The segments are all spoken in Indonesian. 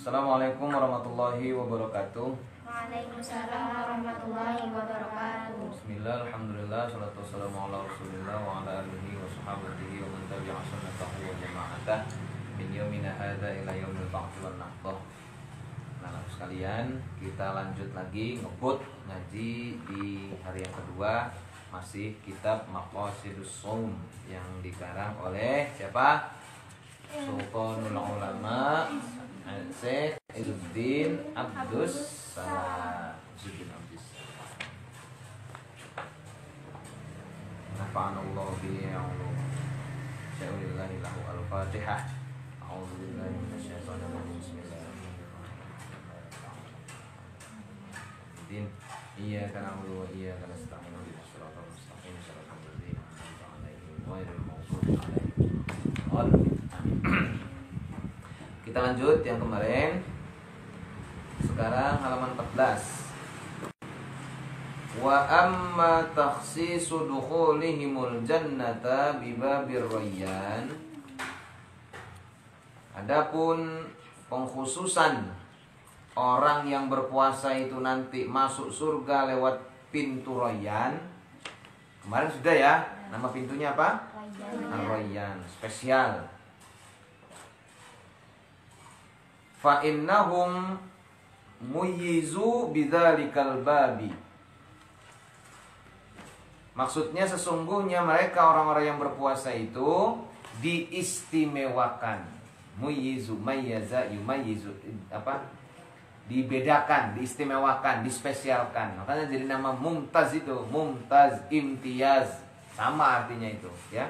Assalamualaikum warahmatullahi wabarakatuh. Waalaikumsalam warahmatullahi wabarakatuh. Bismillah, alhamdulillah, salatu wassalamu ala rasulillah wa ala alihi wa sahabatihi wa man tabi'a sunnatahu wa jama'atah min yaumina hadza ila yaumil ba'ts wan nahdah. Nah, sekalian, kita lanjut lagi ngebut ngaji di hari yang kedua, masih kitab Maqasidus Shaum yang dikarang oleh siapa? Sultanul Ulama Syekh Izzuddin Abdus Salam. Nafa'anallahu bihi wa sya'ulillahi lahu al-Fatihah. A'udzubillahi minasyaitonir rajim. Bismillahirrahmanirrahim. Iyyaka na'budu wa iyyaka nasta'in. Ihdinas siratal mustaqim. Shiratal ladzina an'amta 'alaihim ghairil maghdubi 'alaihim waladdallin. Kita lanjut yang kemarin. Sekarang halaman 14. Wa amma takhsisu dukhulihimul jannata bibabir rayyan. Adapun pengkhususan orang yang berpuasa itu nanti masuk surga lewat pintu Rayyan. Kemarin sudah ya, nama pintunya apa? Rayyan, spesial. Fa innahum muyyizu bidzalikal babi. Maksudnya sesungguhnya mereka orang-orang yang berpuasa itu diistimewakan. Muyyizu, mayyaza, yumayyizu, apa? Dibedakan, diistimewakan, dispesialkan. Makanya jadi nama mumtaz itu, mumtaz, imtiyaz, sama artinya itu, ya.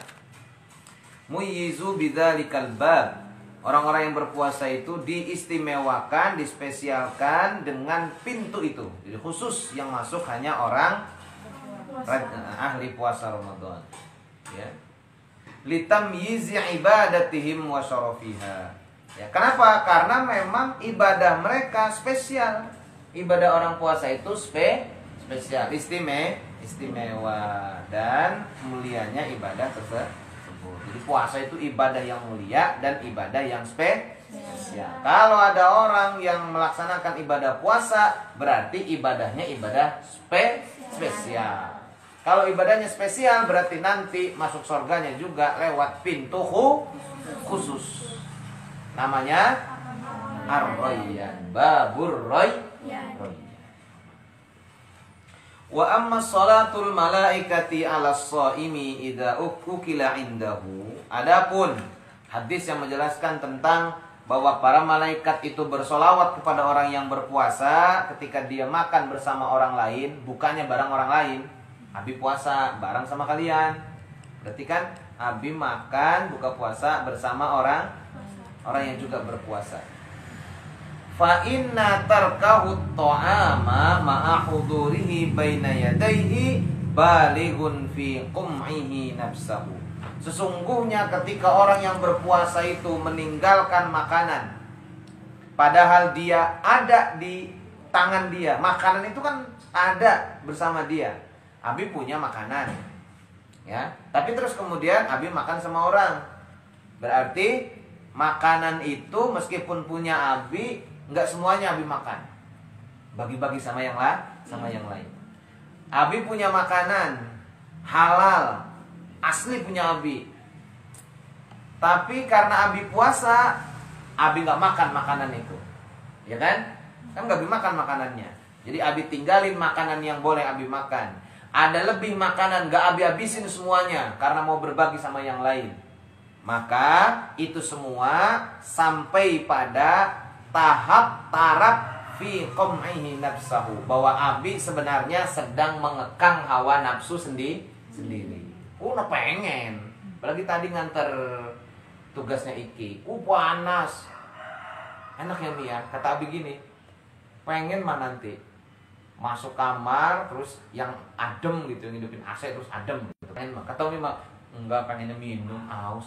Muyyizu bidzalikal bab. Orang-orang yang berpuasa itu diistimewakan, dispesialkan dengan pintu itu. Jadi khusus yang masuk hanya orang ahli puasa Ramadan. Ya. Litamyizi ibadatihim wa syarafiha. Ya, kenapa? Karena memang ibadah mereka spesial. Ibadah orang puasa itu spesial, istimewa dan mulianya ibadah tersebut. Jadi puasa itu ibadah yang mulia dan ibadah yang spesial. Kalau ada orang yang melaksanakan ibadah puasa, berarti ibadahnya ibadah spesial. Kalau ibadahnya spesial, berarti nanti masuk surganya juga lewat pintu khusus. Namanya Ar-Rayyan, Babur Rayyan. Wa amma salatul malaikati 'ala shaimi idza ukila indahu. Adapun hadis yang menjelaskan tentang bahwa para malaikat itu bersolawat kepada orang yang berpuasa ketika dia makan bersama orang lain, bukannya bareng orang lain. Abi puasa bareng sama kalian. Berarti kan Abi makan buka puasa bersama orang yang juga berpuasa. Fa inna tarkahu ta'ama ma'a hudurihi baina yadayhi balighun fi qum'ihi nafsahu. Sesungguhnya ketika orang yang berpuasa itu meninggalkan makanan padahal dia ada di tangan dia. Makanan itu kan ada bersama dia. Abi punya makanan. Ya, tapi terus kemudian Abi makan sama orang. Berarti makanan itu meskipun punya Abi, enggak semuanya Abi makan. Bagi-bagi sama yang lain. Abi punya makanan halal, asli punya Abi. Tapi karena Abi puasa, Abi enggak makan makanan itu. Ya kan? Kan enggak Abi makan makanannya. Jadi Abi tinggalin makanan yang boleh Abi makan. Ada lebih makanan enggak Abi habisin semuanya karena mau berbagi sama yang lain. Maka itu semua sampai pada taraf fi qum'ihi nafsahu, bahwa Abi sebenarnya sedang mengekang hawa nafsu sendiri. Udah pengen. Apalagi tadi nganter tugasnya Iki. Panas. Enak ya Mi ya. Kata Abi gini, pengen mah nanti masuk kamar terus yang adem gitu, ngidupin AC terus adem gitu. Pengen mah. Kata Umi mah enggak, pengennya minum aus.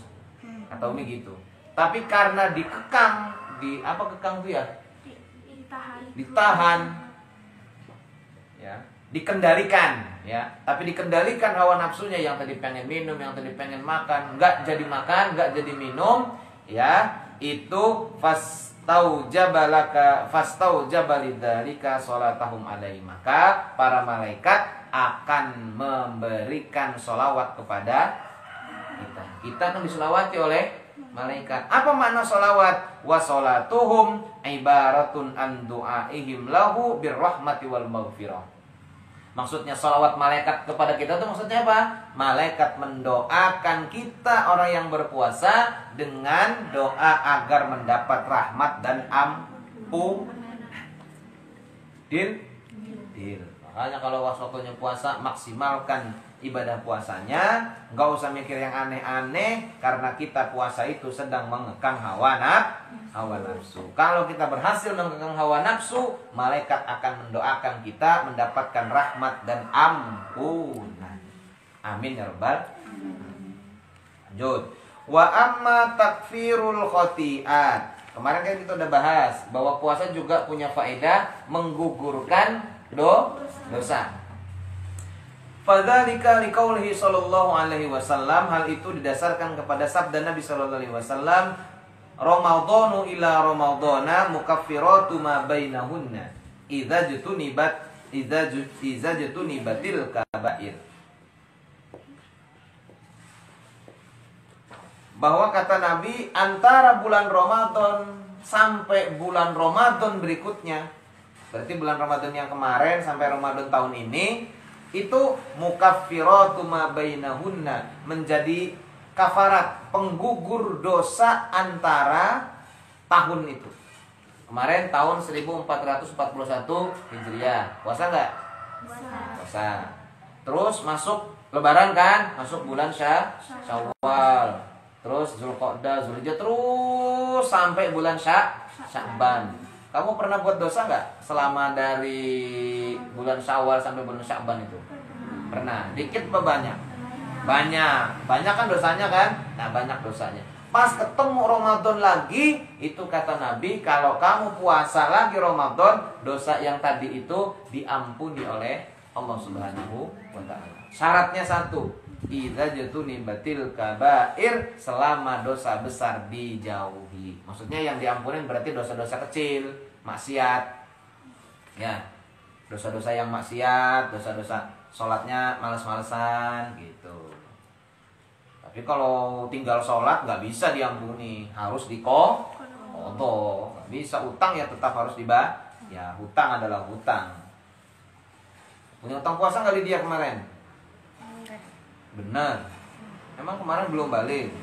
Kata Umi gitu. Tapi karena dikekang, kekang tuh ya? Ditahan. Ya, dikendalikan, ya. Tapi dikendalikan hawa nafsunya, yang tadi pengen minum, yang tadi pengen makan, enggak jadi makan, enggak jadi minum, ya. Itu fastaujabalidalika salatahum alaihi. Maka para malaikat akan memberikan sholawat kepada kita. Kita akan disolawati oleh malaikat. Apa makna sholawat? Wa sholatuhum ibaratun an du'aihim lahu birrahmati wal maghfirah. Maksudnya sholawat malaikat kepada kita itu maksudnya apa? Malaikat mendoakan kita orang yang berpuasa dengan doa agar mendapat rahmat dan ampun. Deal? Deal. Makanya kalau waktunya puasa, maksimalkan ibadah puasanya. Nggak usah mikir yang aneh-aneh, karena kita puasa itu sedang mengekang hawa nafsu. Kalau kita berhasil mengekang hawa nafsu, malaikat akan mendoakan kita mendapatkan rahmat dan ampunan. Amin ya rabbal. Lanjut. Wa amma takfirul khoti'at. Kemarin kan kita udah bahas bahwa puasa juga punya faedah menggugurkan dosa. Fadzalika liqaulihi sallallahu alaihi wasallam. Hal itu didasarkan kepada sabda Nabi sallallahu alaihi wasallam, Ramadhanu ila Ramadhana mukaffiratu ma bainahunna idza jutunibatil kabair. Bahwa kata Nabi, antara bulan Ramadan sampai bulan Ramadan berikutnya, berarti bulan Ramadan yang kemarin sampai Ramadan tahun ini, itu mukaffiratu ma bainahunna, menjadi kafarat, penggugur dosa antara tahun itu. Kemarin tahun 1441 Hijriah. Puasa enggak? Puasa. Terus masuk Lebaran kan? Masuk bulan Syawal. Terus Zulqa'dah, Zulhijjah, terus sampai bulan Sya'ban. Kamu pernah buat dosa nggak selama dari bulan Syawal sampai bulan Sya'ban itu? Pernah. Dikit apa banyak? Banyak. Banyak kan dosanya kan? Nah, banyak dosanya. Pas ketemu Ramadan lagi, itu kata Nabi, kalau kamu puasa lagi Ramadan, dosa yang tadi itu diampuni oleh Allah Subhanahu wa Ta'ala. Syaratnya satu, idza jutunibatil kabair, selama dosa besar dijauhi. Maksudnya yang diampunin berarti dosa-dosa kecil, maksiat. Ya. Dosa-dosa yang maksiat, dosa-dosa sholatnya males-malesan gitu. Tapi kalau tinggal sholat nggak bisa diampuni, harus diqodho. Nggak bisa. Utang ya tetap harus dibayar. Ya, hutang adalah hutang. Punya utang puasa nggak Lydia kemarin? Benar. Emang kemarin belum balik?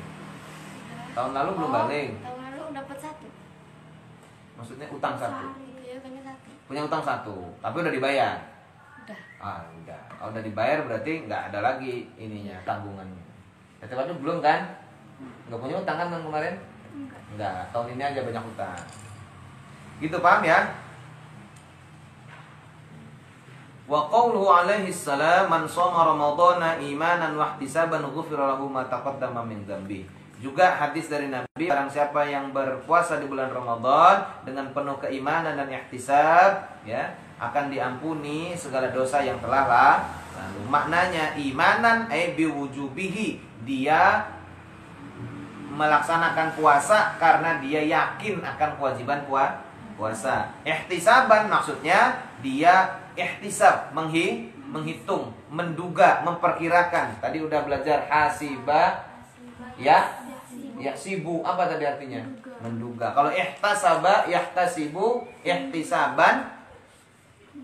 Tahun lalu belum balik? Tahun lalu dapat 1. Maksudnya utang 1? Iya, punya 1. Punya utang 1, tapi udah dibayar? Udah. Udah. Kalau udah dibayar berarti nggak ada lagi ininya, tanggungannya. Tapi belum kan? Nggak punya utang kan kemarin? Enggak. Tahun ini aja banyak utang. Gitu, paham ya? Wa qawluhu alaihi salam, man shoma ramadhana imanan wa ihtisaban ghufira lahu ma taqaddama min dzambi. Juga hadis dari Nabi, barang siapa yang berpuasa di bulan Ramadan dengan penuh keimanan dan ihtisab, ya, akan diampuni segala dosa yang telah lalu. Maknanya imanan biwujubihi, dia melaksanakan puasa karena dia yakin akan kewajiban puasa. Ihtisaban maksudnya dia ihtisab, menghitung, menduga, memperkirakan. Tadi udah belajar hasiba, ya sibu, apa tadi artinya? Menduga. Kalau ihtasaba, yahtasibu, ihtisaban,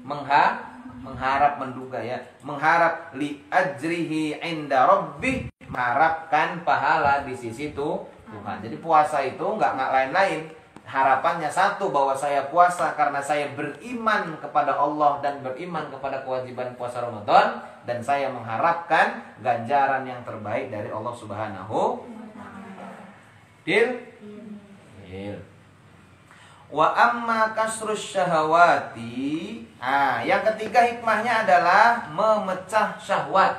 mengharap, menduga, ya, mengharap li ajrihi inda rabbih, mengharapkan pahala di sisi Tuhan. Jadi puasa itu nggak lain-lain. Harapannya satu, bahwa saya puasa karena saya beriman kepada Allah dan beriman kepada kewajiban puasa Ramadan, dan saya mengharapkan ganjaran yang terbaik dari Allah Subhanahu. Deal? Deal. Wa amma kasrus syahawati. Yang ketiga hikmahnya adalah memecah syahwat.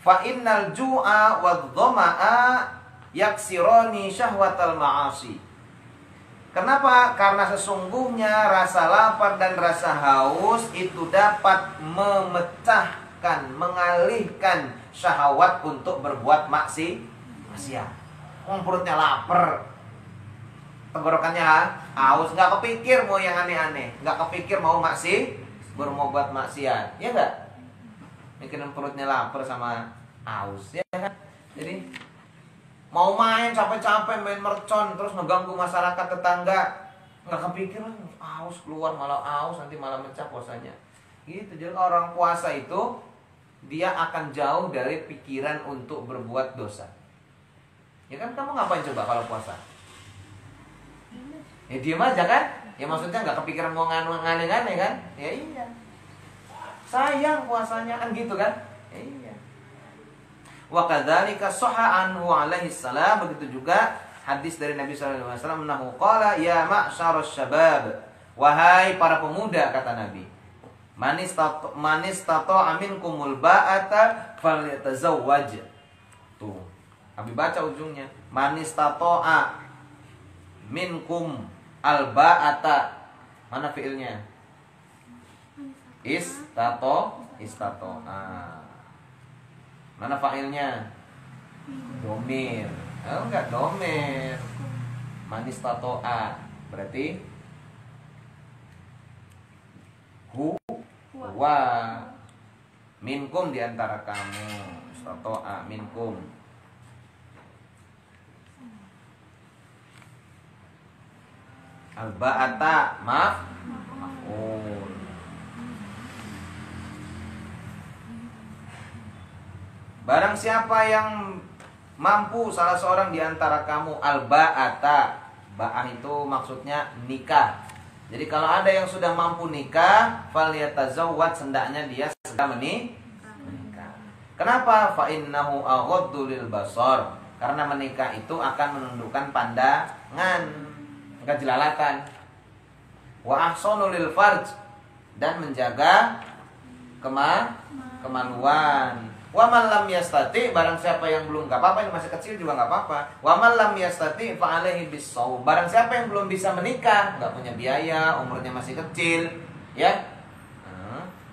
Fa innal ju'a wadh-dhama'a yaksirani syahwatal ma'asi. Kenapa? Karena sesungguhnya rasa lapar dan rasa haus itu dapat memecahkan, mengalihkan syahwat untuk berbuat maksiat. Perutnya lapar, tenggorokannya haus, nggak kepikir mau yang aneh-aneh, nggak kepikir mau berbuat maksiat, ya nggak? Mikirin perutnya lapar sama haus, ya kan? Jadi mau main capek-capek main mercon terus ngeganggu masyarakat tetangga, nggak kepikiran haus, keluar malah haus, nanti malah mecah puasanya. Gitu. Jadi orang puasa itu dia akan jauh dari pikiran untuk berbuat dosa. Ya kan, kamu ngapain coba kalau puasa? Ya diem aja kan? Ya maksudnya nggak kepikiran mau ngane-ngane kan? Ya iya. Sayang puasanya kan gitu kan? Ya iya. Wa kadzalika sahha anhu alaihi salam, begitu juga hadis dari Nabi sallallahu alaihi wasallam annahu qala ya ma'syarasy syabab, wahai para pemuda, kata Nabi, manis tato aminkumul ba'ata falyatazawwaj. Tuh, Nabi baca ujungnya, manis tato minkum al ba'ata. Mana fiilnya? Istato. Mana fa'ilnya? Domir. Enggak domir. Manis tato berarti huwa minkum, diantara kamu. Istato minkum. Al-ba'ata maf'ul. Barang siapa yang mampu salah seorang di antara kamu al-ba'ata. Ba'ah itu maksudnya nikah. Jadi kalau ada yang sudah mampu nikah, falyatazawwad, hendaknya dia segera menikah. Kenapa? Fa innahu aghaddu lil basar. Karena menikah itu akan menundukkan pandangan, enggak jelalatan. Wa ahsanu lil farj, dan menjaga kemaluan. Wa man lam yastati, barang siapa yang belum, enggak apa-apa, yang masih kecil juga enggak apa-apa. Wa man lam yastati fa alaihi bisawm. Barang siapa yang belum bisa menikah, enggak punya biaya, umurnya masih kecil, ya.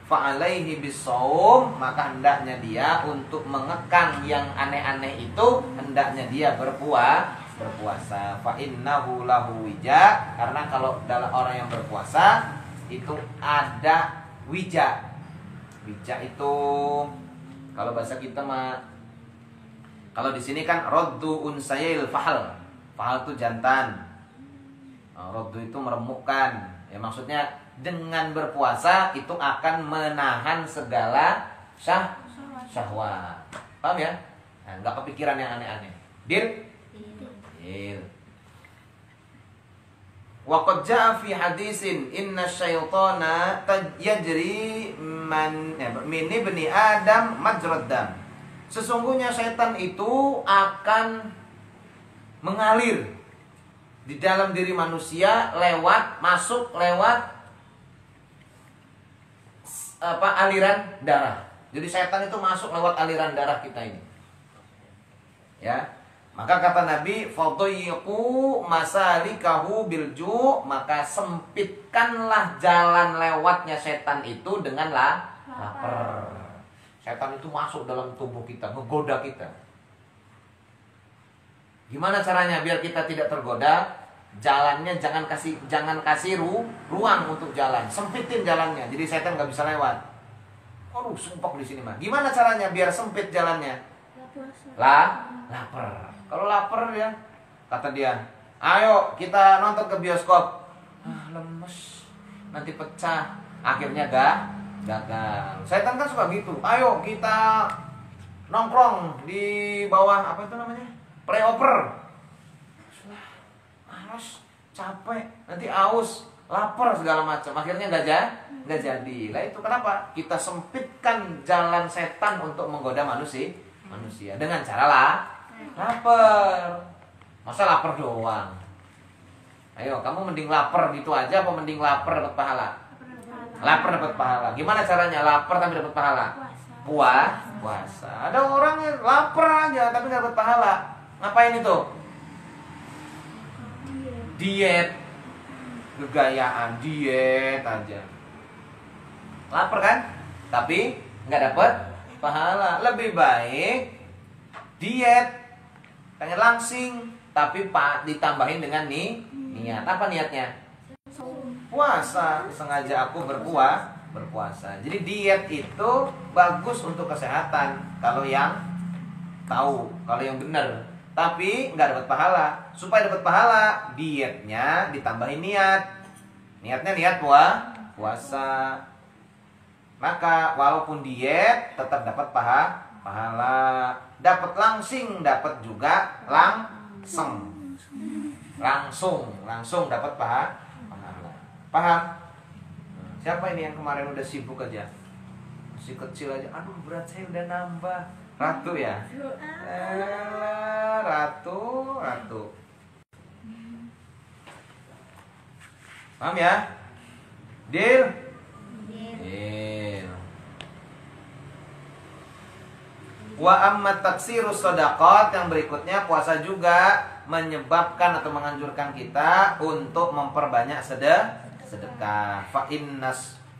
Fa alaihi bisawm, maka hendaknya dia untuk mengekang yang aneh-aneh itu, hendaknya dia berpuasa. Fa innahu lahu wija, karena kalau dalam orang yang berpuasa itu ada wija. Wija itu kalau bahasa kita mah, kalau di sini kan roddu unsayil fahal. Fahal itu jantan. Roddu itu meremukkan. Ya maksudnya dengan berpuasa itu akan menahan segala syahwat. Paham ya? Nah, nggak kepikiran yang aneh-aneh. Dir? Wa qad jaa fi hadisin inna syaitana yajri min ibni Adam majrad dam. Sesungguhnya setan itu akan mengalir di dalam diri manusia masuk lewat aliran darah. Jadi setan itu masuk lewat aliran darah kita ini. Ya. Maka kata Nabi, fadayyiqu masalikahu bilju', maka sempitkanlah jalan lewatnya setan itu dengan lapar. Setan itu masuk dalam tubuh kita, menggoda kita. Gimana caranya biar kita tidak tergoda? Jalannya jangan kasih ruang untuk jalan, sempitin jalannya, jadi setan nggak bisa lewat. Aduh, sumpah di sini mah. Gimana caranya biar sempit jalannya? Lapar. Kalau lapar ya, kata dia, ayo kita nonton ke bioskop. Lemes, nanti pecah. Akhirnya gagal. Setan kan suka gitu. Ayo kita nongkrong di bawah apa itu namanya? Playover. Males, capek, nanti aus, lapar segala macam. Akhirnya nggak jadi. Lah itu kenapa? Kita sempitkan jalan setan untuk menggoda manusia dengan cara lapar. Masa lapar doang? Ayo, kamu mending lapar gitu aja apa mending lapar dapat pahala? Lapar dapat pahala. Gimana caranya lapar tapi dapat pahala? Puasa. Ada orang yang lapar aja tapi nggak dapat pahala. Ngapain itu? Diet. Gegayaan diet aja. Lapar kan? Tapi nggak dapat pahala. Lebih baik diet, pengen langsing, tapi ditambahin dengan niat. niat. Apa niatnya? Saum. Puasa. Sengaja aku berpuasa. Jadi diet itu bagus untuk kesehatan kalau yang tahu, kalau yang benar. Tapi nggak dapat pahala. Supaya dapat pahala, dietnya ditambahin niat. Niatnya niat puasa. Maka walaupun diet tetap dapat pahala. Dapat langsing, dapat juga langsung dapat pahala. Paham? Siapa ini yang kemarin udah sibuk aja? Masih kecil aja. Aduh, berat saya udah nambah. Ratu ya? Ratu. Paham ya? Deal? Deal. Wa amma taksirus shadaqat, yang berikutnya puasa juga menyebabkan atau menganjurkan kita untuk memperbanyak sedekah.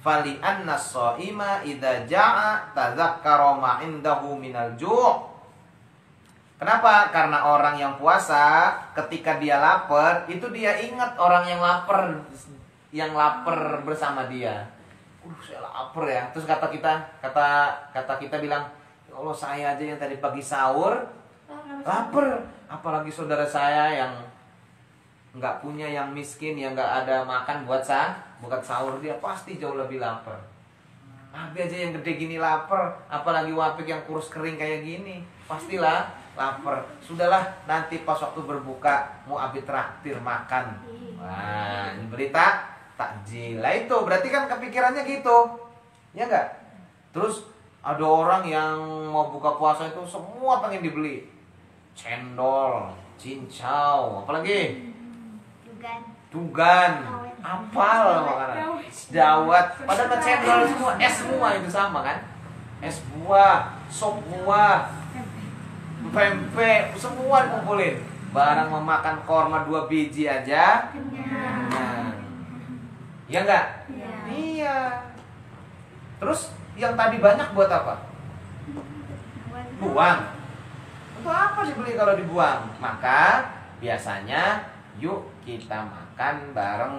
Fali annas shaima idza jaa tadzakkara ma indahu minal ju'. Kenapa? Karena orang yang puasa ketika dia lapar, itu dia ingat orang yang lapar bersama dia. Saya lapar ya. Terus kata kita bilang, ya Allah, saya aja yang tadi pagi sahur lapar, apalagi saudara saya yang nggak punya, yang miskin, yang nggak ada makan buat sahur, dia pasti jauh lebih lapar. Abi aja yang gede gini lapar, apalagi Wapik yang kurus kering kayak gini, pastilah lapar. Sudahlah, nanti pas waktu berbuka mau Abi traktir makan. Wah, ini berita takjil. Lah itu berarti kan kepikirannya gitu, ya nggak? Terus ada orang yang mau buka puasa itu semua pengen dibeli, cendol, cincau, apalagi tugan, apal makanan, dawat, padahal cendol semua, es semua itu sama kan? Es buah, sop buah, pempek, semua dikumpulin. Barang memakan korma 2 biji aja. Nah, ya enggak? Iya. Terus yang tadi banyak buat apa? Buang. Untuk apa dibeli kalau dibuang? Maka biasanya yuk kita makan bareng.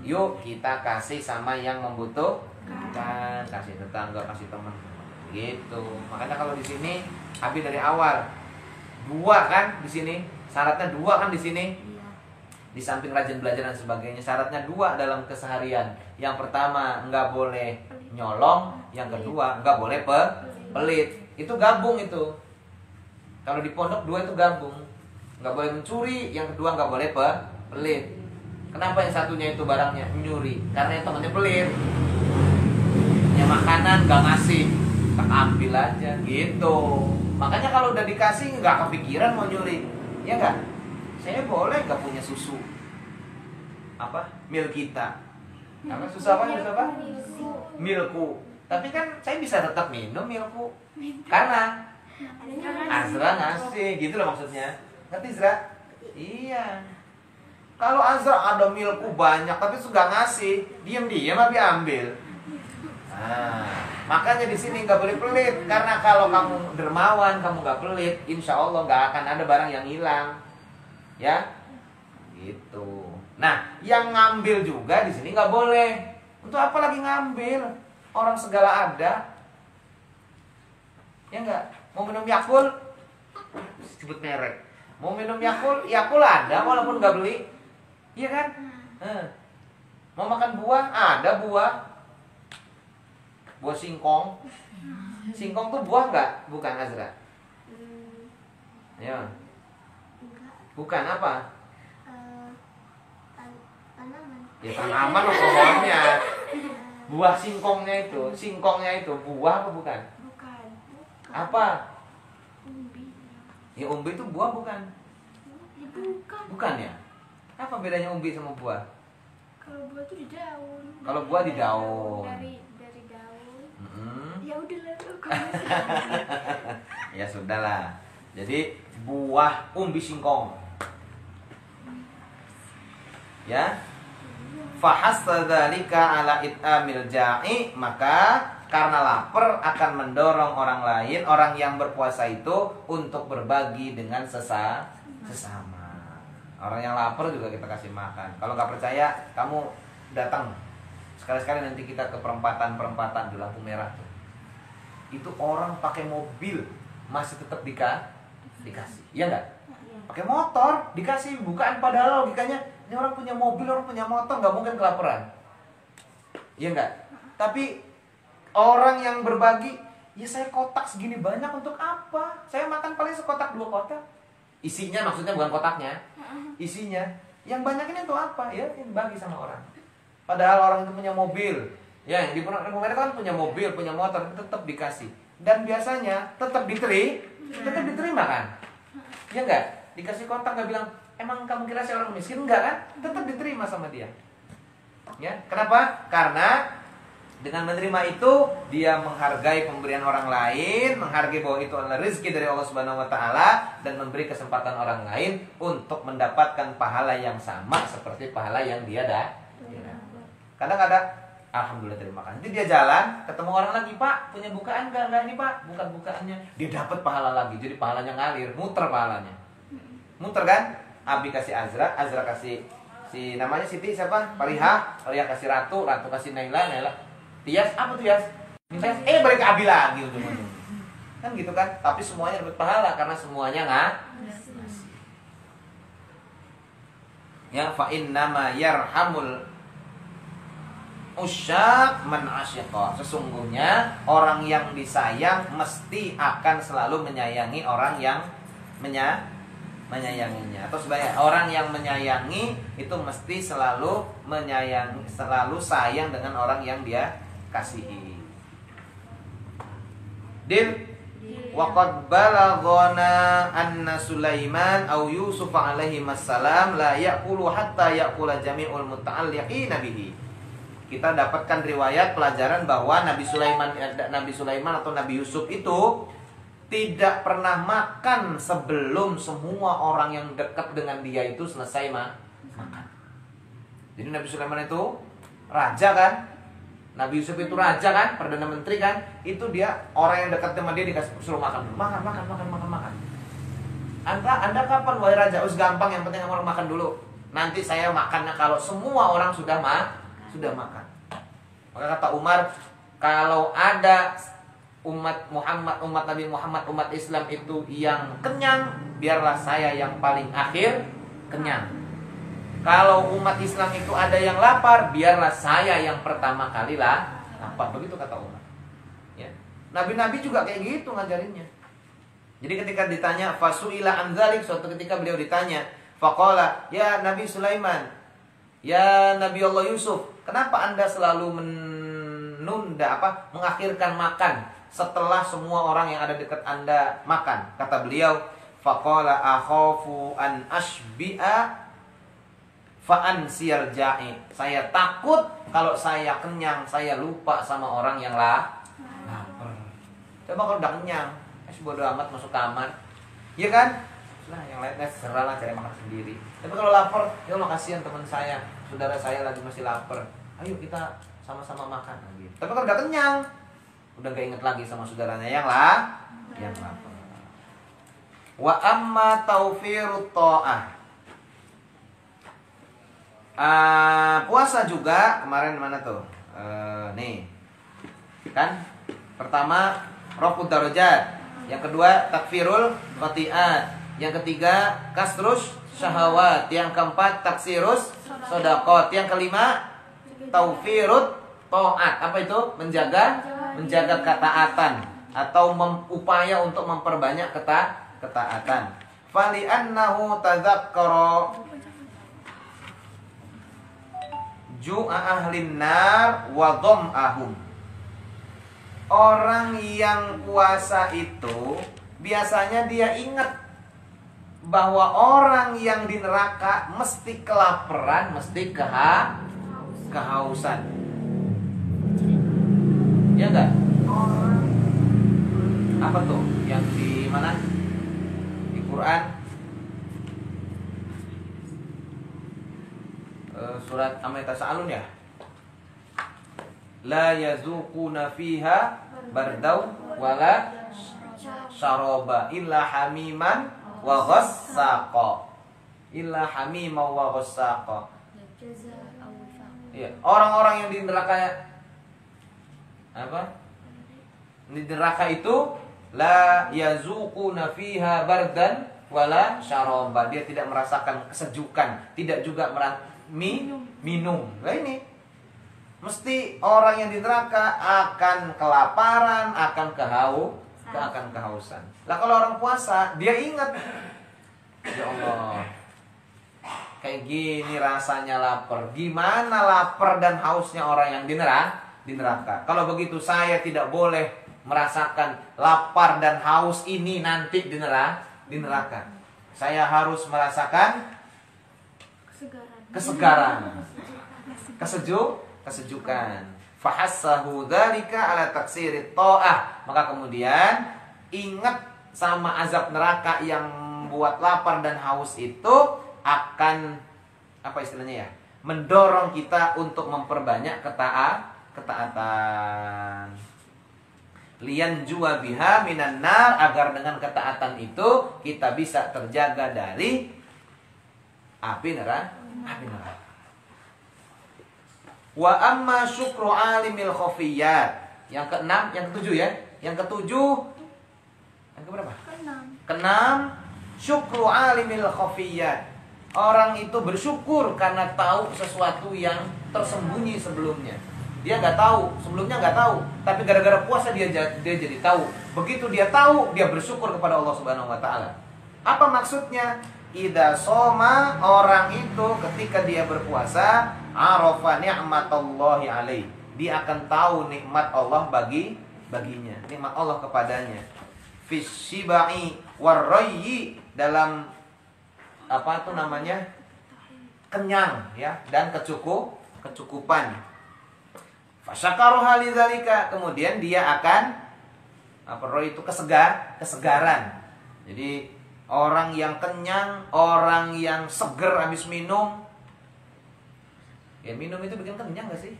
Yuk kita kasih sama yang membutuhkan, kasih tetangga, kasih teman. Gitu. Makanya kalau di sini Abi dari awal 2 kan di sini. Syaratnya 2 kan di sini. Di samping rajin belajar dan sebagainya, syaratnya 2 dalam keseharian. Yang pertama nggak boleh nyolong, yang kedua nggak boleh pelit. Itu gabung itu. Kalau di pondok 2 itu gabung. Nggak boleh mencuri, yang kedua nggak boleh pelit. Kenapa yang satunya itu barangnya menyuri? Karena yang temannya pelit. Ya makanan nggak ngasih, tak ambil aja gitu. Makanya kalau udah dikasih nggak kepikiran mau nyuri, ya nggak? Saya boleh nggak punya susu? Apa? Milk kita. Apa susu apa? Susu apa? Milku. Tapi kan saya bisa tetap minum milku. Karena Azra ngasih, gitu loh maksudnya. Ngerti Azra? Iya. Kalau Azra ada milku banyak tapi suka ngasih, diam-diam Abi ambil. Nah, makanya di sini nggak boleh pelit. Karena kalau kamu dermawan, kamu nggak pelit, insya Allah nggak akan ada barang yang hilang. Ya, gitu. Nah, yang ngambil juga di sini nggak boleh. Untuk apa lagi ngambil? Orang segala ada. Ya nggak? Mau minum Yakult, sebut merek. Mau minum Yakult, Yakult ada walaupun nggak beli. Iya kan? Mau makan buah, ada buah. Buah singkong. Singkong tuh buah nggak? Bukan Azra? Ya. Bukan apa? Tanaman. Ya tanaman loh pohonnya. Buah singkongnya itu buah apa bukan? Bukan. Apa? Umbi. Ya umbi itu buah bukan? Ya, bukan. Bukan ya? Apa bedanya umbi sama buah? Kalau buah tuh di daun. Kalau buah di daun. Dari daun. Ya udah lah. Ya sudahlah. Jadi buah umbi singkong. Ya. Fahasadalika ala it'amil ja'i, maka karena lapar akan mendorong orang lain, orang yang berpuasa itu untuk berbagi dengan sesama. Orang yang lapar juga kita kasih makan. Kalau nggak percaya, kamu datang sekali-sekali nanti kita ke perempatan di lampu merah tuh. Itu orang pakai mobil masih tetap dikasih. Iya nggak? Pakai motor dikasih bukaan, padahal logikanya ini orang punya mobil, orang punya motor, nggak mungkin kelaparan. Iya nggak? Tapi orang yang berbagi, ya saya kotak segini banyak untuk apa? Saya makan paling sekotak 2 kotak. Isinya maksudnya bukan kotaknya, isinya. Yang banyak ini untuk apa? Ya bagi sama orang. Padahal orang itu punya mobil. Ya, yang di pemerintah kan punya mobil, punya motor, tetap dikasih. Dan biasanya tetap diterima kan? Ya enggak? Dikasih kotak nggak bilang, emang kamu kira saya orang miskin? Enggak kan? Tetap diterima sama dia. Ya, kenapa? Karena dengan menerima itu, dia menghargai pemberian orang lain, menghargai bahwa itu adalah rezeki dari Allah Subhanahu wa taala, dan memberi kesempatan orang lain untuk mendapatkan pahala yang sama seperti pahala yang dia dah. Kadang ada, alhamdulillah terima kasih. Nanti dia jalan, ketemu orang lagi, Pak, punya bukaan enggak? Enggak ini, Pak, bukan bukaannya. Dia dapat pahala lagi, jadi pahalanya ngalir, muter pahalanya. Muter kan? Abi kasih Azra, Azra kasih si namanya Siti siapa? Pariha kasih Ratu, Ratu kasih Naila. Tias, apa tuh Tias? Balik ke Abi lagi ujung-ujung. Kan gitu kan? Tapi semuanya dapat pahala karena semuanya ngasih. Ya, fa innama yarhamul usyak man asyaqa. Sesungguhnya orang yang disayang mesti akan selalu menyayangi orang yang menyayanginya. Atau sebaliknya, orang yang menyayangi itu mesti selalu menyayangi, selalu sayang dengan orang yang dia kasihi. Waqad balaghana anna Sulaiman au Yusuf alaihi wassalam la yaqulu hatta yaqula jami'ul muta'alliqina bihi. Kita dapatkan riwayat pelajaran bahwa Nabi Sulaiman atau Nabi Yusuf itu tidak pernah makan sebelum semua orang yang dekat dengan dia itu selesai makan. Jadi Nabi Sulaiman itu raja kan? Nabi Yusuf itu raja kan, perdana menteri kan, itu dia orang yang dekat sama dia dikasih suruh makan. Anda kapan wahai raja? Gampang, yang penting kamu makan dulu. Nanti saya makannya kalau semua orang sudah makan. Maka kata Umar, kalau ada umat Nabi Muhammad, umat Islam itu yang kenyang, biarlah saya yang paling akhir kenyang. Kalau umat Islam itu ada yang lapar, biarlah saya yang pertama kali lapar. Begitu kata Umar. Ya. Nabi-nabi juga kayak gitu ngajarinnya. Jadi ketika ditanya fasuila an dzalik, suatu ketika beliau ditanya, faqala ya Nabi Sulaiman, ya Nabi Allah Yusuf, kenapa Anda selalu mengakhirkan makan setelah semua orang yang ada dekat Anda makan? Kata beliau, faqala akhafu an ashbi'a fa'an siyarja'i. Saya takut kalau saya kenyang, saya lupa sama orang yang lapar. Coba kalau udah kenyang, bodo amat masuk kamar, iya kan? Nah, yang lainnya serah lah, cari makan sendiri. Tapi kalau lapar, ya makasihan teman saya, saudara saya lagi masih lapar. Ayo kita sama-sama makan. Gitu. Tapi kalau udah kenyang, udah gak inget lagi sama saudaranya yang lapar. Wa amma taufiru ta'ah. Puasa juga kemarin mana tuh? Nih kan, pertama raf'ud darajat, yang kedua takfirul khati'at, yang ketiga kasrus syahawat, yang keempat taksirus sodaqot, yang kelima taufirut ta'at. Apa itu? Menjaga ketaatan atau upaya untuk memperbanyak ketaatan. Fali annahu tadzakkara ju'a ahlin nar wa dham'ahum. Orang yang puasa itu biasanya dia ingat bahwa orang yang di neraka mesti kelaparan, mesti kehausan. Ya enggak? Apa tuh yang di mana? Di Quran? Surat Amma Yatasaalun ya. La yazuquna fiha bardau wala syaraba illa hamiman wa ghassaqa. illa hamima wa ghassaqa. Jazaa'u wifaqa. Iya, orang-orang yang di neraka apa? Di neraka itu la yazuquna fiha bardan wala syaraba. Dia tidak merasakan kesejukan, tidak juga minum. Nah ini mesti orang yang di neraka akan kelaparan, akan kehausan. Lah kalau orang puasa, dia ingat, ya Allah, kayak gini rasanya lapar. Gimana lapar dan hausnya orang yang di neraka? Kalau begitu saya tidak boleh merasakan lapar dan haus ini nanti di neraka. Saya harus merasakan kesegaran, kesejukan. Fahassahu dzalika ala taksirit ta'ah. Maka kemudian ingat sama azab neraka yang buat lapar dan haus itu akan apa istilahnya ya? Mendorong kita untuk memperbanyak ketaatan. Lian jua biha minan nar, agar dengan ketaatan itu kita bisa terjaga dari api neraka. Wa amma syukru alimil khafiyat. Yang keenam, yang ketujuh ya. Yang ketujuh, yang keberapa? Keenam, syukru alimil khafiyat. Orang itu bersyukur karena tahu sesuatu yang tersembunyi sebelumnya. Dia nggak tahu, sebelumnya nggak tahu, tapi gara-gara puasa dia jadi tahu. Begitu dia tahu, dia bersyukur kepada Allah Subhanahu wa taala. Apa maksudnya? Idza shoma, orang itu ketika dia berpuasa, arafa ni'matallahi alaih. Dia akan tahu nikmat Allah baginya, nikmat Allah kepadanya. Fis shibai warrayyi, dalam apa itu namanya? Kenyang ya, dan kecukupan. Fasyakaruha lidzalika, kemudian dia akan apa roh itu kesegaran. Jadi orang yang kenyang, orang yang seger habis minum. Ya minum itu bikin kenyang gak sih?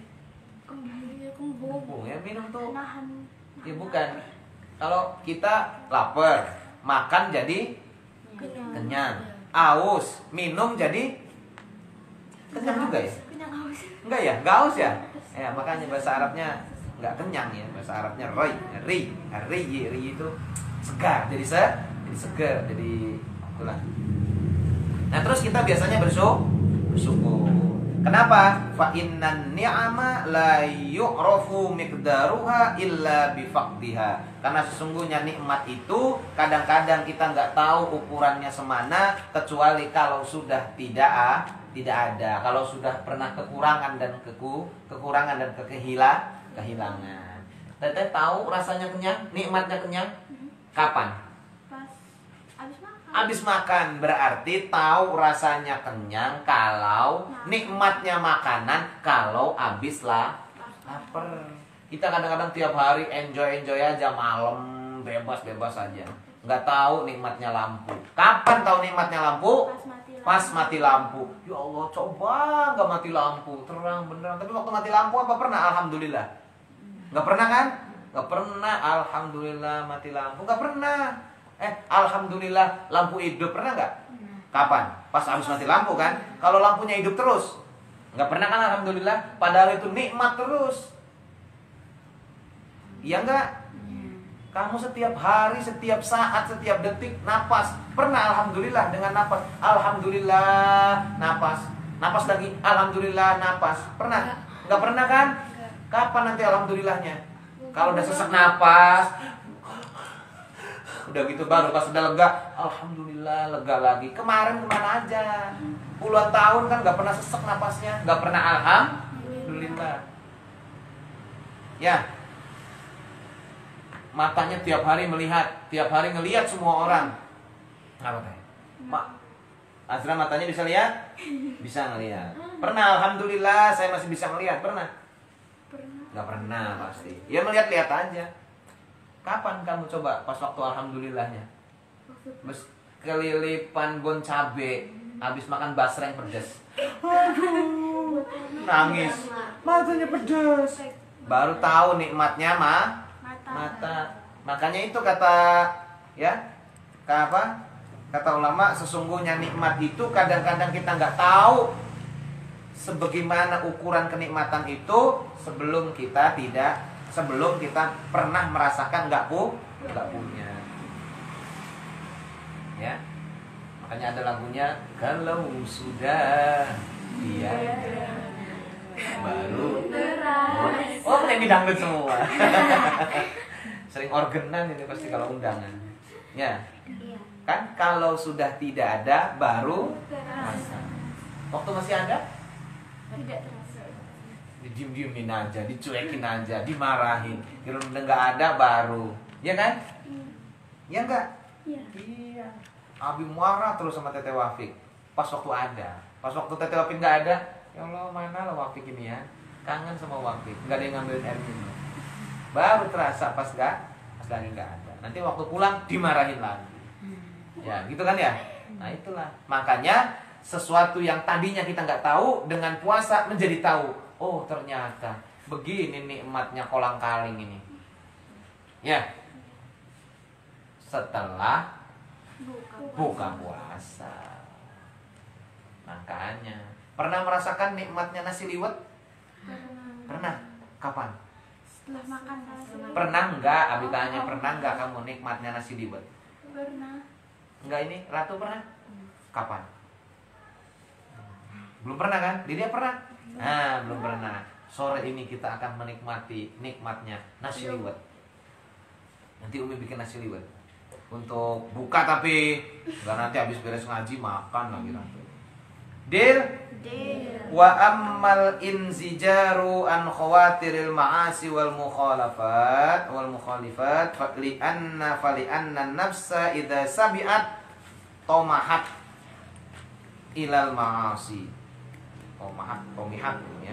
Kembung ya, minum tuh. Ya bukan. Kalau kita lapar, makan jadi kenyang. Aus, minum jadi kenyang juga ya? Enggak ya? Enggak aus ya? Ya, makanya bahasa Arabnya enggak kenyang ya. Bahasa Arabnya ri itu segar, jadi segar, jadi itulah. Nah, terus kita biasanya bersyukur. Kenapa? Fa innan ni'ama la yu'rafu miqdaruha illa bifaqdiha. Karena sesungguhnya nikmat itu kadang-kadang kita nggak tahu ukurannya semana kecuali kalau sudah tidak ada. Kalau sudah pernah kekurangan dan kehilangan. Teteh tahu rasanya kenyang, nikmatnya kenyang kapan? Habis makan. Berarti tahu rasanya kenyang kalau nikmatnya makanan kalau habis lapar. Kita kadang-kadang tiap hari enjoy aja, malam bebas aja. Nggak tahu nikmatnya lampu. Kapan tahu nikmatnya lampu? Pas mati lampu. Ya Allah, coba nggak mati lampu, terang beneran. Tapi waktu mati lampu apa pernah? Alhamdulillah. Nggak pernah kan? Nggak pernah. Alhamdulillah mati lampu. Nggak pernah. Alhamdulillah lampu hidup, pernah nggak? Kapan? Pas habis mati lampu kan? Kalau lampunya hidup terus, nggak pernah kan? Alhamdulillah. Padahal itu nikmat terus. Iya nggak? Kamu setiap hari, setiap saat, setiap detik napas, pernah alhamdulillah dengan napas? Alhamdulillah napas, napas lagi, alhamdulillah napas. Pernah? Nggak pernah kan? Kapan nanti alhamdulillahnya? Kalau udah sesak napas, udah gitu baru pas udah lega, alhamdulillah lega lagi. Kemarin kemana aja? Puluhan tahun kan nggak pernah sesek napasnya, nggak pernah alhamdulillah. Ya, matanya tiap hari melihat, tiap hari ngelihat semua orang. Apa teh? Azra matanya bisa lihat? Bisa ngelihat. Pernah alhamdulillah saya masih bisa ngelihat, pernah? Nggak pernah pasti. Ya melihat-lihat aja. Kapan kamu coba pas waktu alhamdulillahnya? Kelilipan bon cabe, habis makan basreng pedas. Aduh, nangis. Matanya pedas. Baru tahu nikmatnya mata. Makanya itu kata ya, apa? Kata ulama, sesungguhnya nikmat itu kadang-kadang kita nggak tahu sebagaimana ukuran kenikmatan itu sebelum kita pernah merasakan nggak punya. Ya, makanya ada lagunya, kalau sudah tiada baru terasa. Oh, penyanyi dangdut semua. Sering organan ini pasti kalau undangan. Ya. Iya. Kan kalau sudah tidak ada baru terasa. Waktu masih ada Tidak terasa. didiem-diemin aja, dicuekin aja, dimarahin. Kira udah nggak ada baru, ya kan? Ya enggak? Iya. Iya. Abi marah terus sama Tete Wafik. Pas waktu ada, pas waktu Tete Wafik nggak ada, ya Allah mana lah Wafik ini ya? Kangen sama Wafik, nggak ada yang ngambilin air minum. Baru terasa pas lagi nggak ada. Nanti waktu pulang dimarahin lagi. Ya gitu kan ya. Nah itulah makanya sesuatu yang tadinya kita nggak tahu dengan puasa menjadi tahu. Oh ternyata begini nikmatnya kolang-kaling ini. Ya. Setelah buka puasa. Makanya pernah merasakan nikmatnya nasi liwet? Pernah. Kapan? Setelah makan nasi. Pernah nggak? Abi tanya pernah nggak kamu nikmatnya nasi liwet? Pernah. Enggak ini? Ratu pernah? Kapan? Belum pernah kan? Lydia pernah? Nah, belum pernah. Sore ini kita akan menikmati nikmatnya nasi liwet. Nanti Umi bikin nasi liwet. Untuk buka tapi enggak nanti habis beres ngaji makan lagi nanti. Deal? Wa ammal inzijaru an khawatiril ma'asi wal mukhalafat li anna nafsa idza sabi'at tomahat ilal ma'asi. Tomihat ya,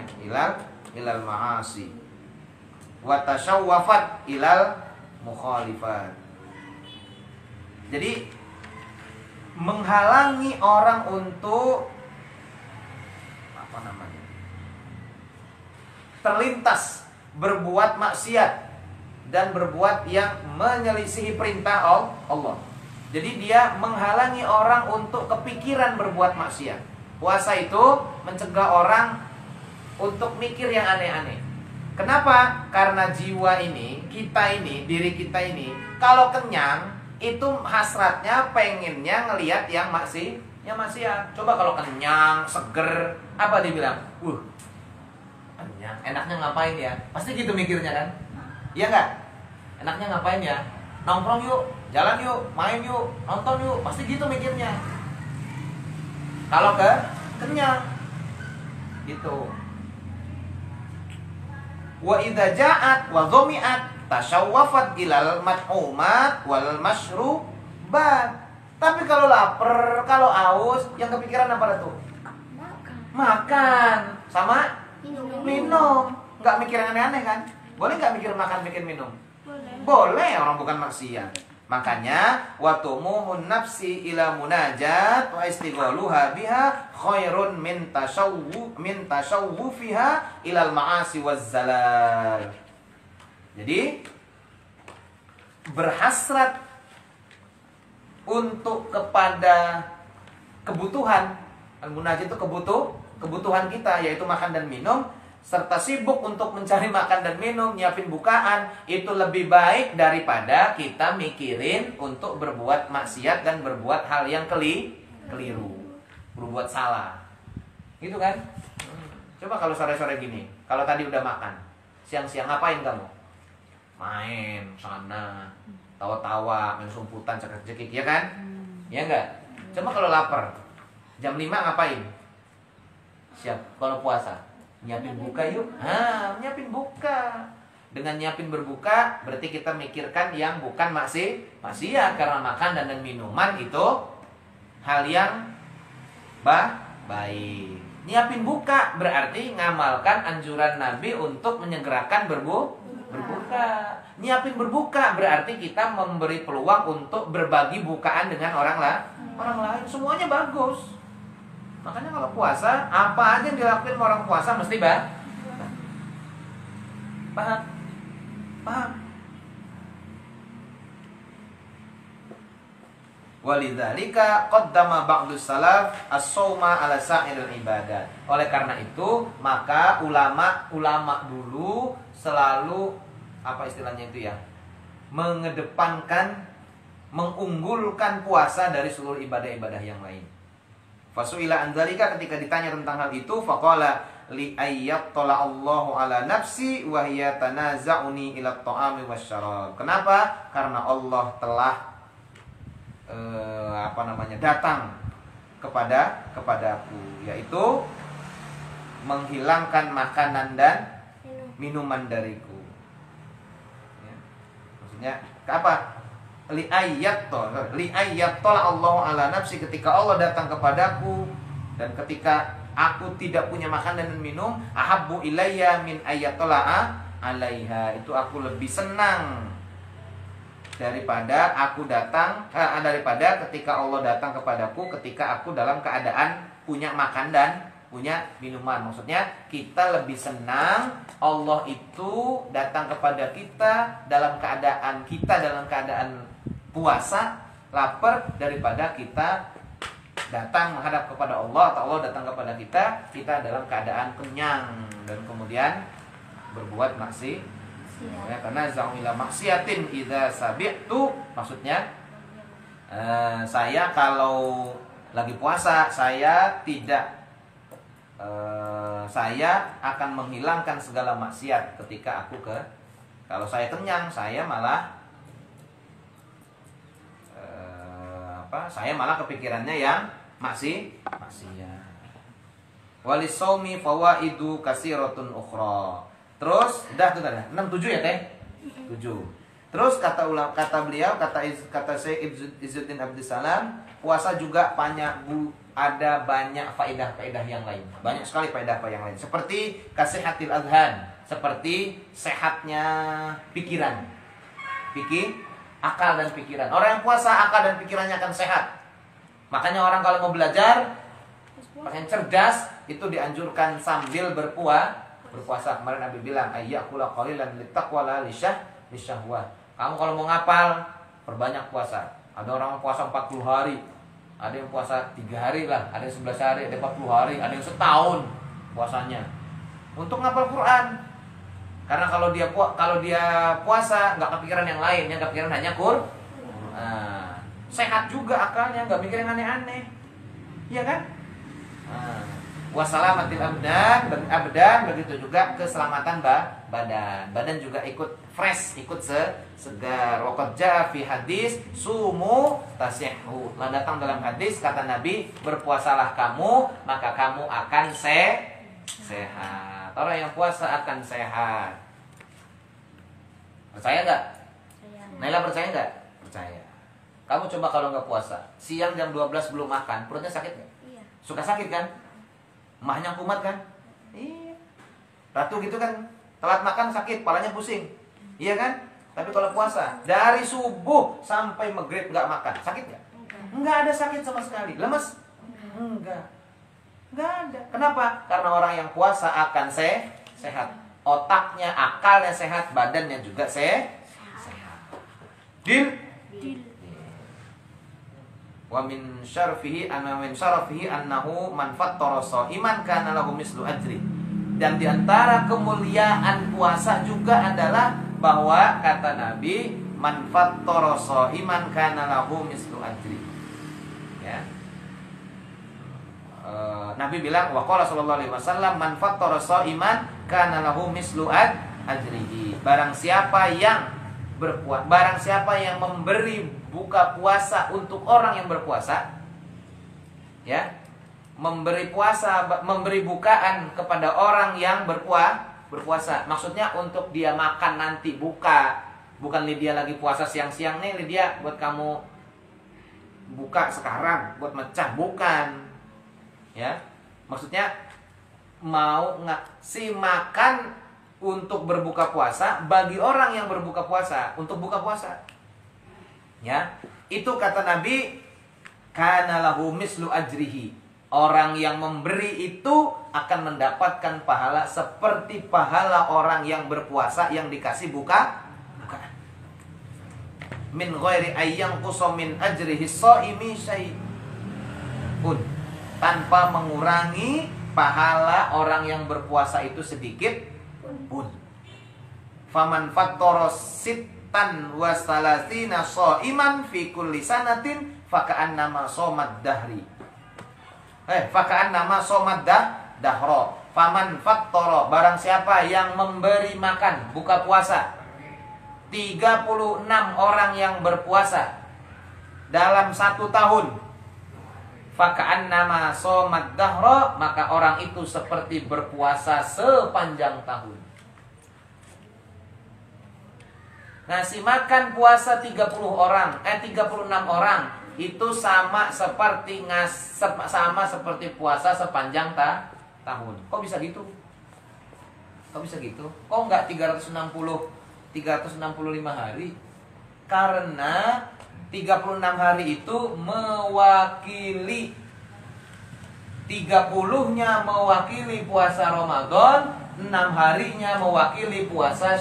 ilal ma'asi wa tashawwafat ilal mukhalifat. Jadi menghalangi orang untuk terlintas berbuat maksiat dan berbuat yang menyelisihi perintah Allah. Jadi dia menghalangi orang untuk kepikiran berbuat maksiat. Puasa itu mencegah orang untuk mikir yang aneh-aneh. Kenapa? Karena jiwa ini, diri kita ini, kalau kenyang itu hasratnya, pengennya ngelihat yang maksiat. Coba kalau kenyang, seger, apa dia bilang? Kenyang, enaknya ngapain ya? Pasti gitu mikirnya kan? Iya nggak? Enaknya ngapain ya? Nongkrong yuk, jalan yuk, main yuk, nonton yuk. Pasti gitu mikirnya. Kalau kenyang, gitu. Wa idza ja'at wa dhami'at tashawwafat ilal mat'umat wal mashrubat. Tapi kalau lapar, kalau haus, yang kepikiran apa tuh? Makan sama minum. Nggak mikir yang aneh-aneh kan? Boleh nggak mikir makan, mikir minum? Boleh, orang bukan maksiat. Makanya watumuhun nafsi ila munajat wa istighaluha biha khairun min tashawwufiha ilal ma'asi wazzalal. Jadi berhasrat untuk kepada kebutuhan. Al-munajat itu kebutuhan kita, yaitu makan dan minum, serta sibuk untuk mencari makan dan minum, nyiapin bukaan, itu lebih baik daripada kita mikirin untuk berbuat maksiat dan berbuat hal yang keliru, berbuat salah. Gitu kan? Coba kalau sore-sore gini, kalau tadi udah makan, siang-siang ngapain kamu? Main sana, tawa-tawa, main sumputan, cekik-cekik, ya kan? Ya enggak? Coba kalau lapar, jam 5 ngapain? Siap, kalau puasa nyiapin buka yuk. Nyiapin buka. Dengan nyiapin berbuka berarti kita mikirkan yang bukan maksiat, karena makan dan minuman itu hal yang baik. Nyiapin buka berarti ngamalkan anjuran Nabi untuk menyegerakan berbuka. Nyiapin berbuka berarti kita memberi peluang untuk berbagi bukaan dengan orang lain. Semuanya bagus. Makanya kalau puasa, apa aja yang dilakuin orang puasa mesti paham? Walidzalika qaddama ba'dus salaf as-shauma ala sa'iril ibadat. Oleh karena itu, maka ulama dulu selalu apa istilahnya itu ya? Mengunggulkan puasa dari seluruh ibadah-ibadah yang lain. Fasuila anzalika, ketika ditanya tentang hal itu, faqala li ayyattala Allahu ala nafsi wa hiya tanaza'uni ila at-ta'ami wasyarab. Kenapa? Karena Allah telah datang kepadaku, yaitu menghilangkan makanan dan minuman dariku. Ya. Maksudnya apa? Li ayyattala Allahu ala nafsi, ketika Allah datang kepadaku dan ketika aku tidak punya makanan dan minum, ahabbu ilayya min ayyattala alaiha, itu aku lebih senang daripada ketika Allah datang kepadaku ketika aku dalam keadaan punya makan dan punya minuman. Maksudnya kita lebih senang Allah itu datang kepada kita dalam keadaan puasa, lapar, daripada kita datang menghadap kepada Allah atau Allah datang kepada kita dalam keadaan kenyang dan kemudian berbuat maksiat. Ya, karena za'ila maksiatin idza sabi'tu, maksudnya saya kalau lagi puasa saya akan menghilangkan segala maksiat ketika kalau saya kenyang saya malah kepikirannya yang maksiat. Walissaumi fawaidu katsiratun ukhra. Terus udah 6-7 ya teh? 7. Terus kata beliau, kata Syekh Izzuddin Abdussalam, puasa juga ada banyak faedah-faedah yang lain. Banyak sekali faedah yang lain. Seperti kasihatil adhan, seperti sehatnya pikiran. Akal dan pikiran. Orang yang puasa akal dan pikirannya akan sehat. Makanya orang kalau mau belajar pengen cerdas, itu dianjurkan sambil berpuasa. Kemarin Nabi bilang, ayyakula qalilan littaqwa la lisyahwah. Kamu kalau mau ngapal, perbanyak puasa. Ada orang puasa 40 hari, ada yang puasa 3 hari lah, ada yang 11 hari, ada 40 hari, ada yang setahun puasanya untuk ngapal Quran. Karena kalau dia puasa nggak kepikiran yang lain, yang kepikiran hanya Quran. Sehat juga akalnya, nggak mikir yang aneh-aneh, iya kan? Wasalamatil abdan, begitu juga keselamatan badan juga ikut fresh, ikut segar. Waqad jaa fi hadis sumu tasihhu. Datang dalam hadis kata Nabi, berpuasalah kamu maka kamu akan sehat. Orang yang puasa akan sehat. Percaya nggak? Naila percaya nggak? Percaya. Kamu coba kalau nggak puasa, siang jam 12 belum makan, perutnya sakit nggak? Iya. Suka sakit kan? Mahnya kumat kan? Iya. Ratu gitu kan, telat makan sakit, kepalanya pusing. Iya kan? Tapi kalau puasa, dari subuh sampai maghrib nggak makan, sakit nggak? Nggak ada sakit sama sekali. Lemes? Nggak ada. Kenapa? Karena orang yang puasa akan sehat. Otaknya, akalnya sehat, badannya juga sehat. Deal? Wa min syarafihi annahu man fattara sha'iman kana lahu mislu ajri. Dan di antara kemuliaan puasa juga adalah bahwa kata Nabi, man fattara sha'iman kana lahu mislu ajri. Ya. Nabi bilang, wa qala sallallahu alaihi wasallam, man fattara sha'iman kana lahu mislu ajrihi. Barang siapa yang memberi buka puasa untuk orang yang berpuasa, ya, memberi bukaan kepada orang yang berpuasa. Maksudnya untuk dia makan nanti buka, bukan dia lagi puasa siang-siang nih, dia buat kamu buka sekarang, buat mecah, bukan, ya. Maksudnya mau ngasih makan untuk berbuka puasa bagi orang yang berbuka puasa, untuk buka puasa. Ya, itu kata Nabi, kana lahu mislu ajrihi. Orang yang memberi itu akan mendapatkan pahala seperti pahala orang yang berpuasa yang dikasih bukaan. min ghairi ayyang qusamin ajrihi shaimi syai'un, tanpa mengurangi pahala orang yang berpuasa itu sedikit pun. Faman fattara sittan wa salasina shaiman fi kulli sanatin faka'annama somad dahri. Faka'annama somad dahro. Faman fattara, barang siapa yang memberi makan buka puasa 36 orang yang berpuasa dalam 1 tahun, faka'annama somad dahro, maka orang itu seperti berpuasa sepanjang tahun. Ngasih makan puasa 36 orang itu sama seperti puasa sepanjang tahun. Kok bisa gitu? Kok enggak 365 hari? Karena 36 hari itu mewakili, 30-nya mewakili puasa Ramadan, 6 harinya mewakili puasa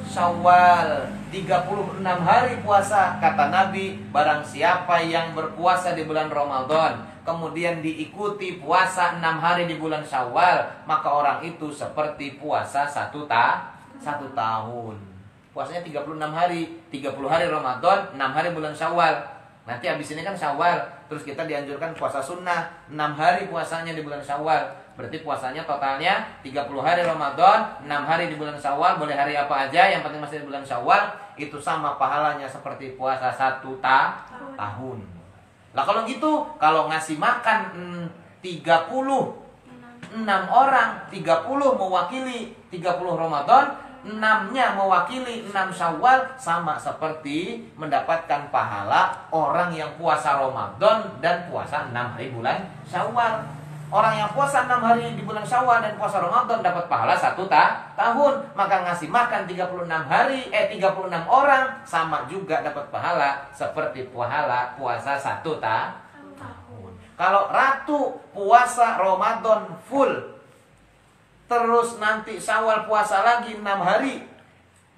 Syawal. 36 hari puasa, kata Nabi, barang siapa yang berpuasa di bulan Ramadan kemudian diikuti puasa 6 hari di bulan Syawal, maka orang itu seperti puasa 1 tahun. Puasanya 36 hari, 30 hari Ramadan, 6 hari bulan Syawal. Nanti habis ini kan Syawal, terus kita dianjurkan puasa sunnah 6 hari puasanya di bulan Syawal. Berarti puasanya totalnya 30 hari Ramadan, 6 hari di bulan Syawal. Boleh hari apa aja, yang penting masih di bulan Syawal. Itu sama pahalanya seperti puasa 1 tahun. Lah kalau gitu, kalau ngasih makan 36 orang, 30 mewakili 30 Ramadan, 6-nya mewakili 6 Syawal, sama seperti mendapatkan pahala orang yang puasa Ramadan dan puasa 6 hari bulan Syawal. Orang yang puasa 6 hari di bulan Syawal dan puasa Ramadan dapat pahala 1 tahun. Maka ngasih makan 36 orang sama juga dapat pahala seperti pahala puasa 1 tahun. Kalau ratu puasa Ramadan full, terus nanti Syawal puasa lagi 6 hari,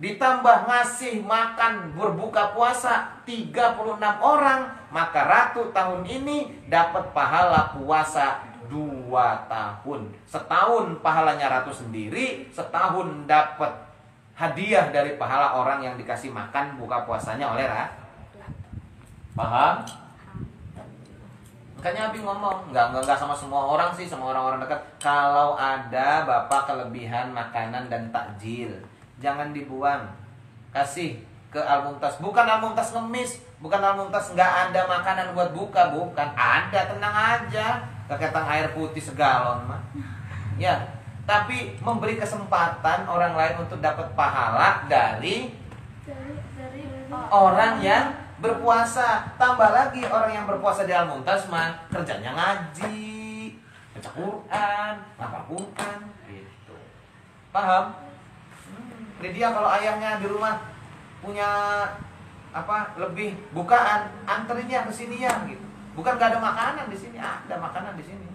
ditambah ngasih makan berbuka puasa 36 orang, maka ratu tahun ini dapat pahala puasa 2 tahun. Setahun pahalanya ratu sendiri, setahun dapat hadiah dari pahala orang yang dikasih makan buka puasanya oleh ratu. Paham? Makanya Abi ngomong, enggak sama semua orang sih, sama orang-orang dekat. Kalau ada bapak kelebihan makanan dan takjil, jangan dibuang, kasih ke Al-Mumtaz. Bukan Al-Mumtaz ngemis, bukan Al-Mumtaz nggak ada makanan buat buka, bukan. Ada, tenang aja. Keketan air putih segalon mah. Ya, tapi memberi kesempatan orang lain untuk dapat pahala dari orang yang berpuasa. Tambah lagi orang yang berpuasa di Al-Mumtaz mah kerjanya ngaji, baca Quran, ngapal Quran gitu. Paham? Jadi dia kalau ayahnya di rumah punya lebih bukaan, anterinnya ke sini ya gitu. Bukan gak ada makanan di sini, ada makanan di sini.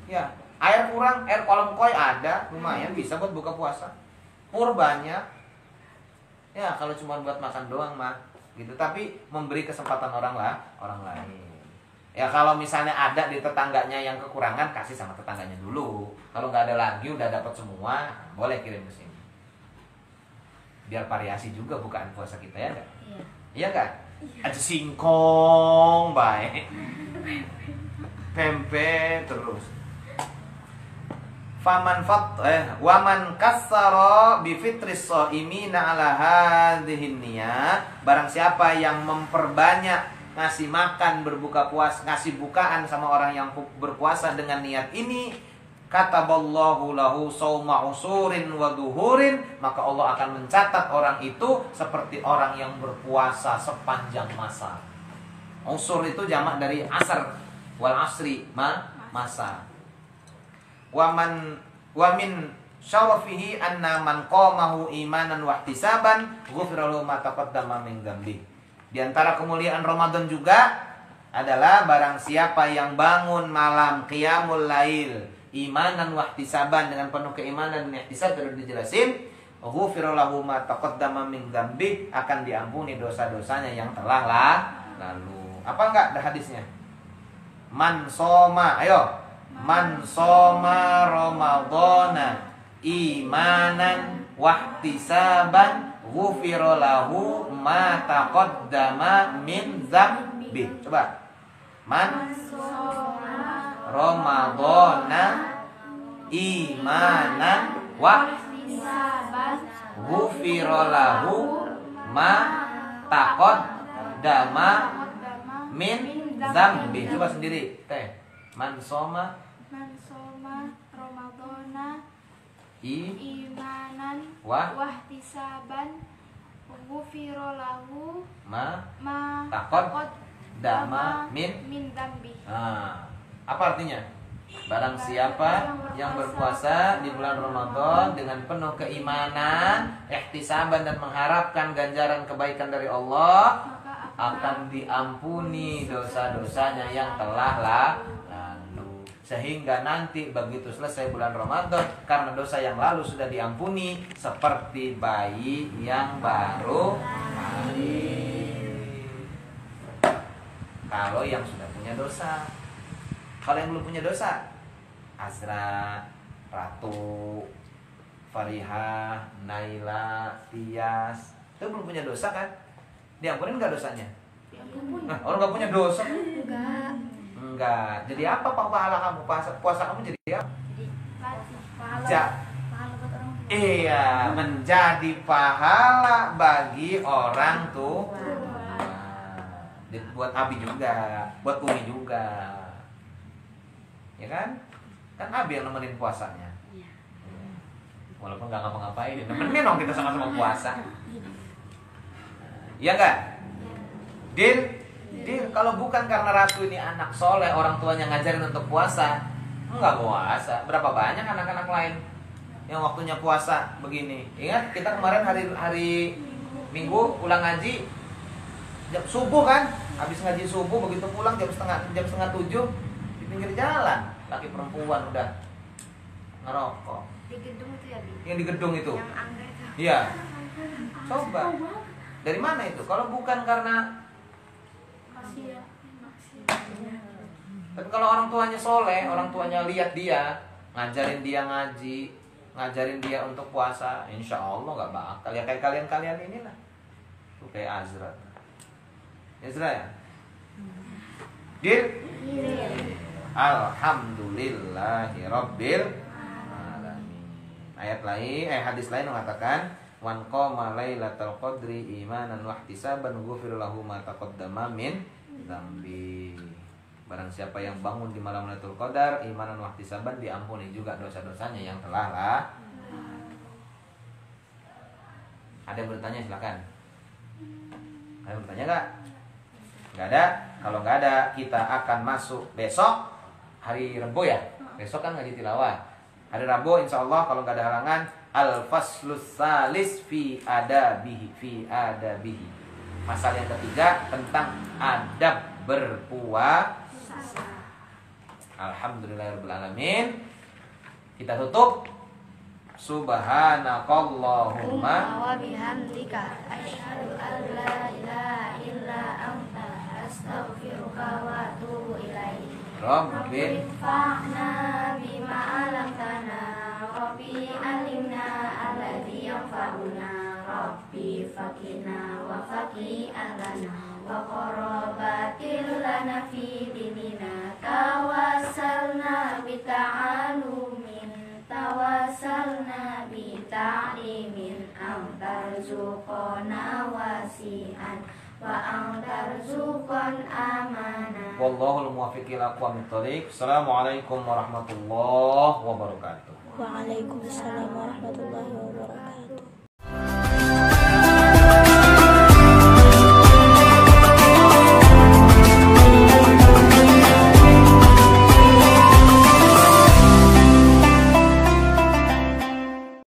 Ya, air kurang, air kolam koi ada, lumayan bisa buat buka puasa. Pur banyak. Ya, kalau cuma buat makan doang mah gitu. Tapi memberi kesempatan orang lain. Ya kalau misalnya ada di tetangganya yang kekurangan, kasih sama tetangganya dulu. Kalau nggak ada lagi, udah dapat semua, boleh kirim ke sini. Biar variasi juga bukaan puasa kita, ya nggak? Iya. Iya nggak? Iya. Ada singkong, baik. Pempek terus. Waman kassara bi fitris shaimina ala hadhihi niyat, barang siapa yang memperbanyak ngasih makan berbuka puasa, ngasih bukaan sama orang yang berpuasa dengan niat ini, kataballahu lahu shauma usurin wa duhurin, maka Allah akan mencatat orang itu seperti orang yang berpuasa sepanjang masa. Usur itu jamak dari asar, wal asri masa. Wa min syarafihi anna man qamahu imanan wa ihtisaban ghufira lahu ma taqaddama min dzambi. Di antara kemuliaan Ramadan juga adalah barang siapa yang bangun malam qiyamul lail imanan wa ihtisaban, dengan penuh keimanan dan ihtisab, sudah dijelasin, ghufira lahu ma taqaddama min dzambi, akan diampuni dosa-dosanya yang telah lalu. Apa enggak ada hadisnya? Man soma, ayo. Man soma ramadhana imanan wahtisaban ghufira lahu ma taqaddama min dzambi. Coba. Man ramadhana imanan ghufira lahu ma taqaddama min dzambi. Coba sendiri, Teh. Man soma Ramadhana imanan wahtisaban ghufira lahu ma ma taqaddama min dzambi. Apa artinya? Barang siapa yang berpuasa di bulan Ramadan dengan penuh keimanan, ihtisaban dan mengharapkan ganjaran kebaikan dari Allah, akan diampuni dosa-dosanya yang telah lalu. Sehingga nanti begitu selesai bulan Ramadan, karena dosa yang lalu sudah diampuni, seperti bayi yang baru lahir. Kalau yang sudah punya dosa. Kalau yang belum punya dosa, Azra, Ratu, Farihah, Naila, Tias, itu belum punya dosa kan? Diampunin nggak dosanya? Nah, orang nggak punya dosa? Enggak. Jadi apa pahala kamu? Puasa kamu jadi apa? Iya, menjadi pahala bagi orang tua. Buat Abi juga, buat Umi juga. Ya kan? Kan Abi yang nemenin puasanya. Walaupun nggak ngapa-ngapain, nemenin dong kita sama-sama puasa. Iya enggak? Deal? Kalau bukan karena Ratu ini anak soleh, orang tuanya ngajarin untuk puasa, enggak puasa. Berapa banyak anak-anak lain yang waktunya puasa begini? Ingat kita kemarin hari Minggu pulang ngaji jam subuh kan? Habis ngaji subuh begitu pulang jam setengah 7 di pinggir jalan, laki perempuan udah ngerokok. Di gedung itu ya, Bi? Yang di gedung itu. Yang angga itu. Iya. Coba. Dari mana itu? Kalau bukan karena tapi kalau orang tuanya soleh, orang tuanya lihat dia, ngajarin dia ngaji, ngajarin dia untuk puasa, insya Allah nggak bakal. Ya kayak kalian inilah, tuh kayak Azra. Azra ya? Dir? Alhamdulillahirabbil alamin. Hadis lain mengatakan, "Wan qama lailatal qadri imanan wa ihtisaban ghufira lahu ma taqaddama min dzambi." Barang siapa yang bangun di malam Lailatul Qadar imanan wa ihtisaban, diampuni juga dosa-dosanya yang telah Ada yang bertanya silakan. Ada yang bertanya enggak? Enggak ada. Kalau enggak ada, kita akan masuk besok hari Rabu ya. Besok kan ngaji tilawah. Hari Rabu insyaallah kalau enggak ada halangan, al-faslus salis fi adabihi. Masalah yang ketiga tentang adab berpuasa. Alhamdulillahirabbil alamin. Kita tutup. Subhanakallahumma wa bihamdika asyhadu an la ilaha illa anta astaghfiruka wa atubu ilaik. Rabbil fa'na bima 'allamtana rabbi alimna alladhi yanfa'una rabbi fakina wa faqi ahlana wa qarabatil lana fi dinina tawassalna bita'limin antarzuqona wasi'an wa antarzuqon amana. Wallahul muwaffiq ila aqwamit thoriq. Assalamualaikum warahmatullahi wabarakatuh. Waalaikumsalam warahmatullahi wabarakatuh.